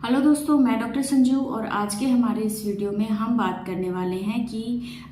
Hello दोस्तों, मैं doctor Sanju और आज के हमारे इस वीडियो में हम बात करने वाले हैं कि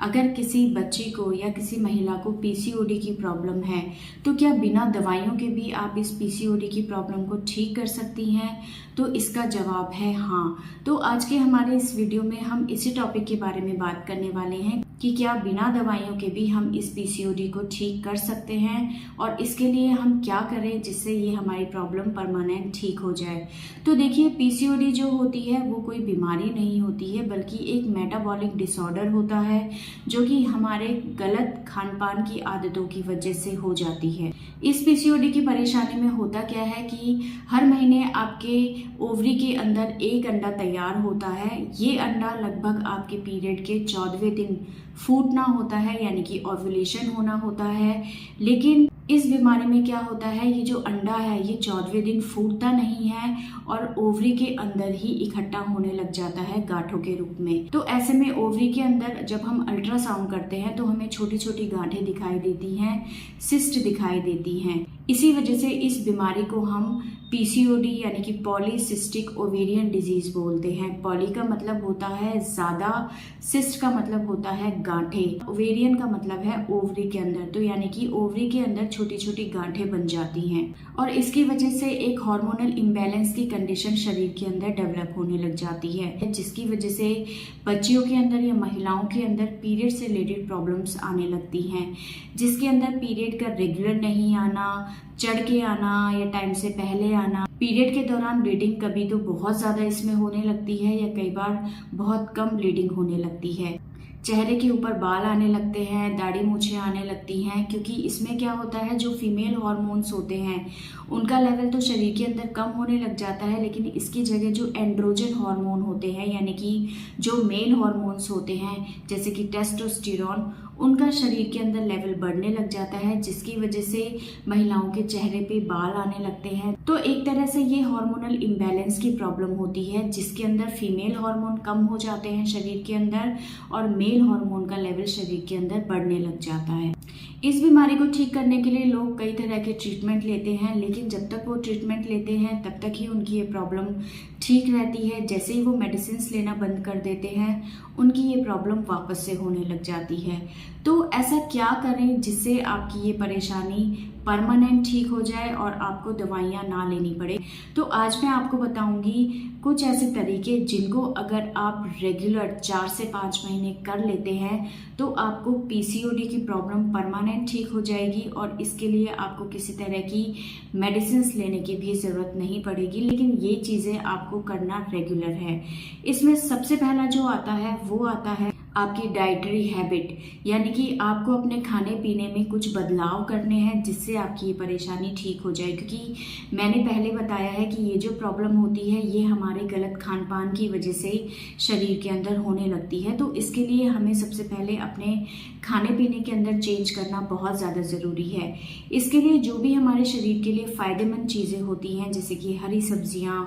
अगर किसी बच्ची को या किसी महिला को पीसीओडी की प्रॉब्लम है तो क्या बिना दवाइयों के भी आप इस पीसीओडी की प्रॉब्लम को ठीक कर सकती हैं। तो इसका जवाब है हाँ। तो आज के हमारे इस वीडियो में हम इसी टॉपिक के बारे में बात करने वाले हैं कि क्या बिना दवाइयों के भी हम इस पीसीओडी को ठीक कर सकते हैं और इसके लिए हम क्या करें जिससे ये हमारी प्रॉब्लम परमानेंट ठीक हो जाए। तो देखिए, पीसीओडी जो होती है वो कोई बीमारी नहीं होती है बल्कि एक मेटाबॉलिक डिसऑर्डर होता है जो कि हमारे गलत खान पान की आदतों की वजह से हो जाती है। इस पीसीओडी की परेशानी में होता क्या है कि हर महीने आपके ओवरी के अंदर एक अंडा तैयार होता है। ये अंडा लगभग आपके पीरियड के 14वें दिन फूटना होता है, यानी कि ओव्यूलेशन होना होता है। लेकिन इस बीमारी में क्या होता है, ये जो अंडा है ये 14वें दिन फूटता नहीं है और ओवरी के अंदर ही इकट्ठा होने लग जाता है गांठों के रूप में। तो ऐसे में ओवरी के अंदर जब हम अल्ट्रासाउंड करते हैं तो हमें छोटी छोटी गांठें दिखाई देती हैं, सिस्ट दिखाई देती हैं। इसी वजह से इस बीमारी को हम पीसीओडी यानी कि पॉलीसिस्टिक ओवेरियन डिजीज बोलते हैं। पॉली का मतलब होता है ज्यादा, सिस्ट का मतलब होता है गांठें, ओवेरियन का मतलब है ओवरी के अंदर। तो यानी कि ओवरी के अंदर छोटी छोटी गांठें बन जाती हैं और इसकी वजह से एक हार्मोनल इम्बैलेंस की कंडीशन शरीर के अंदर डेवलप होने लग जाती है, जिसकी वजह से बच्चियों के अंदर या महिलाओं के अंदर पीरियड से रिलेटेड प्रॉब्लम्स आने लगती हैं, जिसके अंदर पीरियड का रेगुलर नहीं आना, चढ़ के आना या टाइम से पहले आना, पीरियड के दौरान ब्लीडिंग कभी तो बहुत ज़्यादा इसमें होने लगती है या कई बार बहुत कम ब्लीडिंग होने लगती है। चेहरे के ऊपर बाल आने लगते हैं, दाढ़ी मूछें आने लगती हैं, क्योंकि इसमें क्या होता है, जो फीमेल हार्मोन्स होते हैं उनका लेवल तो शरीर के अंदर कम होने लग जाता है, लेकिन इसकी जगह जो एंड्रोजन हार्मोन होते हैं यानी कि जो मेल हार्मोन्स होते हैं जैसे कि टेस्टोस्टेरोन, उनका शरीर के अंदर लेवल बढ़ने लग जाता है, जिसकी वजह से महिलाओं के चेहरे पे बाल आने लगते हैं। तो एक तरह से ये हार्मोनल इम्बैलेंस की प्रॉब्लम होती है, जिसके अंदर फीमेल हार्मोन कम हो जाते हैं शरीर के अंदर और मेल हार्मोन का लेवल शरीर के अंदर बढ़ने लग जाता है। इस बीमारी को ठीक करने के लिए लोग कई तरह के ट्रीटमेंट लेते हैं, लेकिन जब तक वो ट्रीटमेंट लेते हैं तब तक ही उनकी ये प्रॉब्लम ठीक रहती है। जैसे ही वो मेडिसिन लेना बंद कर देते हैं उनकी ये प्रॉब्लम वापस से होने लग जाती है। तो ऐसा क्या करें जिससे आपकी ये परेशानी परमानेंट ठीक हो जाए और आपको दवाइयाँ ना लेनी पड़े। तो आज मैं आपको बताऊंगी कुछ ऐसे तरीके जिनको अगर आप रेगुलर 4 से 5 महीने कर लेते हैं तो आपको पीसीओडी की प्रॉब्लम परमानेंट ठीक हो जाएगी और इसके लिए आपको किसी तरह की मेडिसिन लेने की भी ज़रूरत नहीं पड़ेगी। लेकिन ये चीज़ें आपको करना रेगुलर है। इसमें सबसे पहला जो आता है वो आता है आपकी डाइटरी हैबिट, यानी कि आपको अपने खाने पीने में कुछ बदलाव करने हैं जिससे आपकी ये परेशानी ठीक हो जाए। क्योंकि मैंने पहले बताया है कि ये जो प्रॉब्लम होती है ये हमारे गलत खान पान की वजह से शरीर के अंदर होने लगती है। तो इसके लिए हमें सबसे पहले अपने खाने पीने के अंदर चेंज करना बहुत ज़्यादा ज़रूरी है। इसके लिए जो भी हमारे शरीर के लिए फ़ायदेमंद चीज़ें होती हैं जैसे कि हरी सब्जियाँ,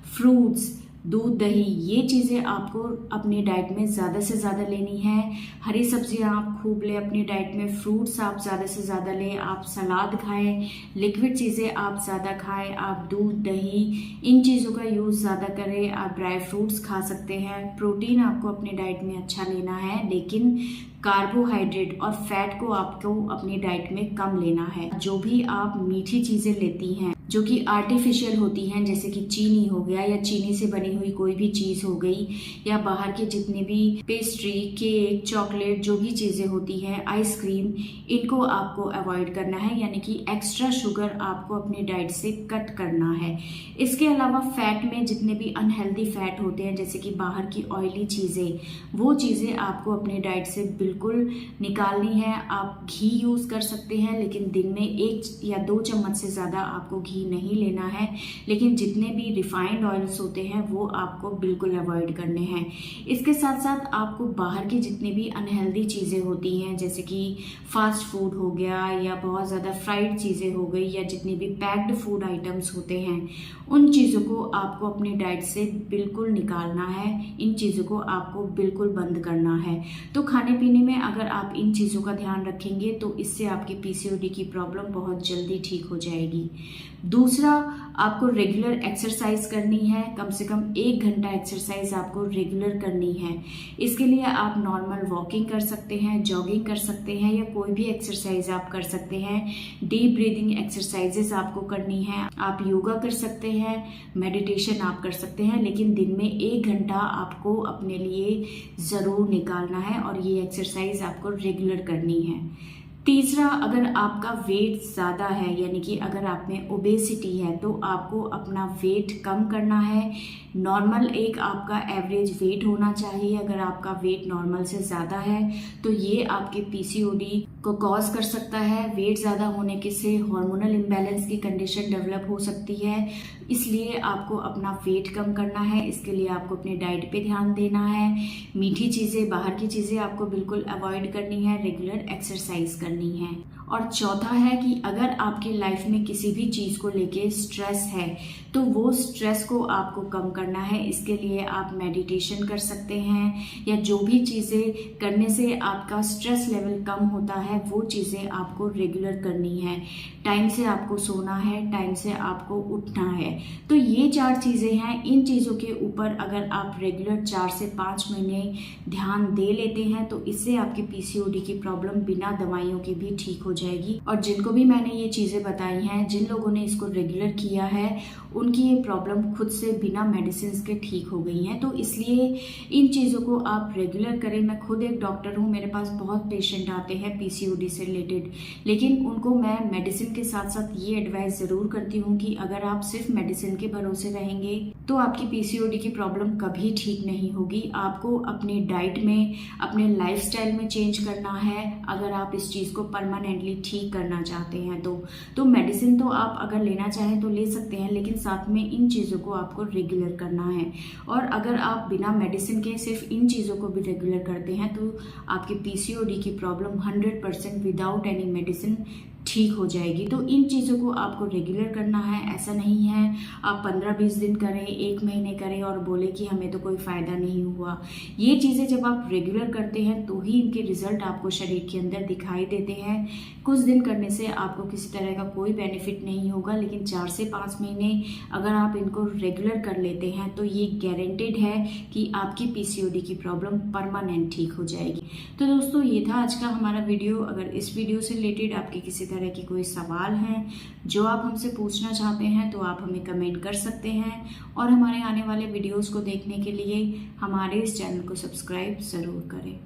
फ्रूट्स, दूध, दही, ये चीज़ें आपको अपनी डाइट में ज़्यादा से ज़्यादा लेनी है। हरी सब्जियां आप खूब लें अपनी डाइट में, फ्रूट्स आप ज़्यादा से ज़्यादा लें, आप सलाद खाएं, लिक्विड चीज़ें आप ज़्यादा खाएं, आप दूध, दही, इन चीज़ों का यूज़ ज़्यादा करें। आप ड्राई फ्रूट्स खा सकते हैं। प्रोटीन आपको अपनी डाइट में अच्छा लेना है, लेकिन कार्बोहाइड्रेट और फैट को आपको अपनी डाइट में कम लेना है। जो भी आप मीठी चीज़ें लेती हैं जो कि आर्टिफिशियल होती हैं जैसे कि चीनी हो गया या चीनी से बनी हुई कोई भी चीज़ हो गई या बाहर के जितने भी पेस्ट्री, केक, चॉकलेट, जो भी चीज़ें होती हैं, आइसक्रीम, इनको आपको अवॉइड करना है, यानी कि एक्स्ट्रा शुगर आपको अपनी डाइट से कट करना है। इसके अलावा फैट में जितने भी अनहेल्दी फैट होते हैं जैसे कि बाहर की ऑयली चीज़ें, वो चीज़ें आपको अपनी डाइट से बिल्कुल निकालनी है। आप घी यूज़ कर सकते हैं, लेकिन दिन में 1 या 2 चम्मच से ज़्यादा आपको घी नहीं लेना है। लेकिन जितने भी रिफाइंड ऑयल्स होते हैं वो आपको बिल्कुल अवॉइड करने हैं। इसके साथ साथ आपको बाहर की जितनी भी अनहेल्दी चीज़ें होती हैं जैसे कि फास्ट फूड हो गया या बहुत ज़्यादा फ्राइड चीज़ें हो गई या जितनी भी पैक्ड फूड आइटम्स होते हैं, उन चीज़ों को आपको अपनी डाइट से बिल्कुल निकालना है। इन चीज़ों को आपको बिल्कुल बंद करना है। तो खाने पीने में अगर आप इन चीज़ों का ध्यान रखेंगे तो इससे आपकी पीसीओडी की प्रॉब्लम बहुत जल्दी ठीक हो जाएगी। दूसरा, आपको रेगुलर एक्सरसाइज करनी है, कम से कम 1 घंटा एक्सरसाइज आपको रेगुलर करनी है। इसके लिए आप नॉर्मल वॉकिंग कर सकते हैं, जॉगिंग कर सकते हैं या कोई भी एक्सरसाइज आप कर सकते हैं। डीप ब्रीदिंग एक्सरसाइजेस आपको करनी है, आप योगा कर सकते हैं, मेडिटेशन आप कर सकते हैं, लेकिन दिन में 1 घंटा आपको अपने लिए ज़रूर निकालना है और ये एक्सरसाइज आपको रेगुलर करनी है। तीसरा, अगर आपका वेट ज़्यादा है, यानी कि अगर आप में ओबेसिटी है, तो आपको अपना वेट कम करना है। नॉर्मल एक आपका एवरेज वेट होना चाहिए। अगर आपका वेट नॉर्मल से ज़्यादा है तो ये आपके पीसीओडी को कॉज कर सकता है। वेट ज़्यादा होने के से हार्मोनल इम्बैलेंस की कंडीशन डेवलप हो सकती है, इसलिए आपको अपना वेट कम करना है। इसके लिए आपको अपनी डाइट पे ध्यान देना है, मीठी चीज़ें, बाहर की चीज़ें आपको बिल्कुल अवॉइड करनी है, रेगुलर एक्सरसाइज करनी है। और चौथा है कि अगर आपकी लाइफ में किसी भी चीज़ को लेके स्ट्रेस है तो वो स्ट्रेस को आपको कम करना है। इसके लिए आप मेडिटेशन कर सकते हैं या जो भी चीज़ें करने से आपका स्ट्रेस लेवल कम होता है वो चीज़ें आपको रेगुलर करनी है। टाइम से आपको सोना है, टाइम से आपको उठना है। तो ये 4 चीज़ें हैं। इन चीज़ों के ऊपर अगर आप रेगुलर 4 से 5 महीने ध्यान दे लेते हैं तो इससे आपकी पीसीओडी की प्रॉब्लम बिना दवाइयों के भी ठीक हो जाएगी। और जिनको भी मैंने ये चीज़ें बताई हैं, जिन लोगों ने इसको रेगुलर किया है, उनकी ये प्रॉब्लम खुद से बिना मेडिसिन के ठीक हो गई हैं। तो इसलिए इन चीज़ों को आप रेगुलर करें। मैं खुद एक डॉक्टर हूँ, मेरे पास बहुत पेशेंट आते हैं पीसीओडी से रिलेटेड, लेकिन उनको मैं मेडिसिन के साथ साथ ये एडवाइस ज़रूर करती हूँ कि अगर आप सिर्फ मेडिसिन के भरोसे रहेंगे तो आपकी पीसीओडी की प्रॉब्लम कभी ठीक नहीं होगी। आपको अपनी डाइट में, अपने लाइफस्टाइल में चेंज करना है अगर आप इस चीज़ को परमानेंटली ठीक करना चाहते हैं। तो मेडिसिन तो आप अगर लेना चाहें तो ले सकते हैं, लेकिन साथ में इन चीज़ों को आपको रेगुलर करना है। और अगर आप बिना मेडिसिन के सिर्फ इन चीज़ों को भी रेगुलर करते हैं तो आपकी पीसीओडी की प्रॉब्लम 100% विदाउट एनी मेडिसिन ठीक हो जाएगी। तो इन चीज़ों को आपको रेगुलर करना है। ऐसा नहीं है आप 15-20 दिन करें, 1 महीने करें और बोले कि हमें तो कोई फ़ायदा नहीं हुआ। ये चीज़ें जब आप रेगुलर करते हैं तो ही इनके रिजल्ट आपको शरीर के अंदर दिखाई देते हैं। कुछ दिन करने से आपको किसी तरह का कोई बेनिफिट नहीं होगा, लेकिन 4 से 5 महीने अगर आप इनको रेगुलर कर लेते हैं तो ये गारंटेड है कि आपकी पीसीओडी की प्रॉब्लम परमानेंट ठीक हो जाएगी। तो दोस्तों, ये था आज का हमारा वीडियो। अगर इस वीडियो से रिलेटेड आपके किसी तरह की कोई सवाल हैं जो आप हमसे पूछना चाहते हैं तो आप हमें कमेंट कर सकते हैं। और हमारे आने वाले वीडियोस को देखने के लिए हमारे इस चैनल को सब्सक्राइब ज़रूर करें।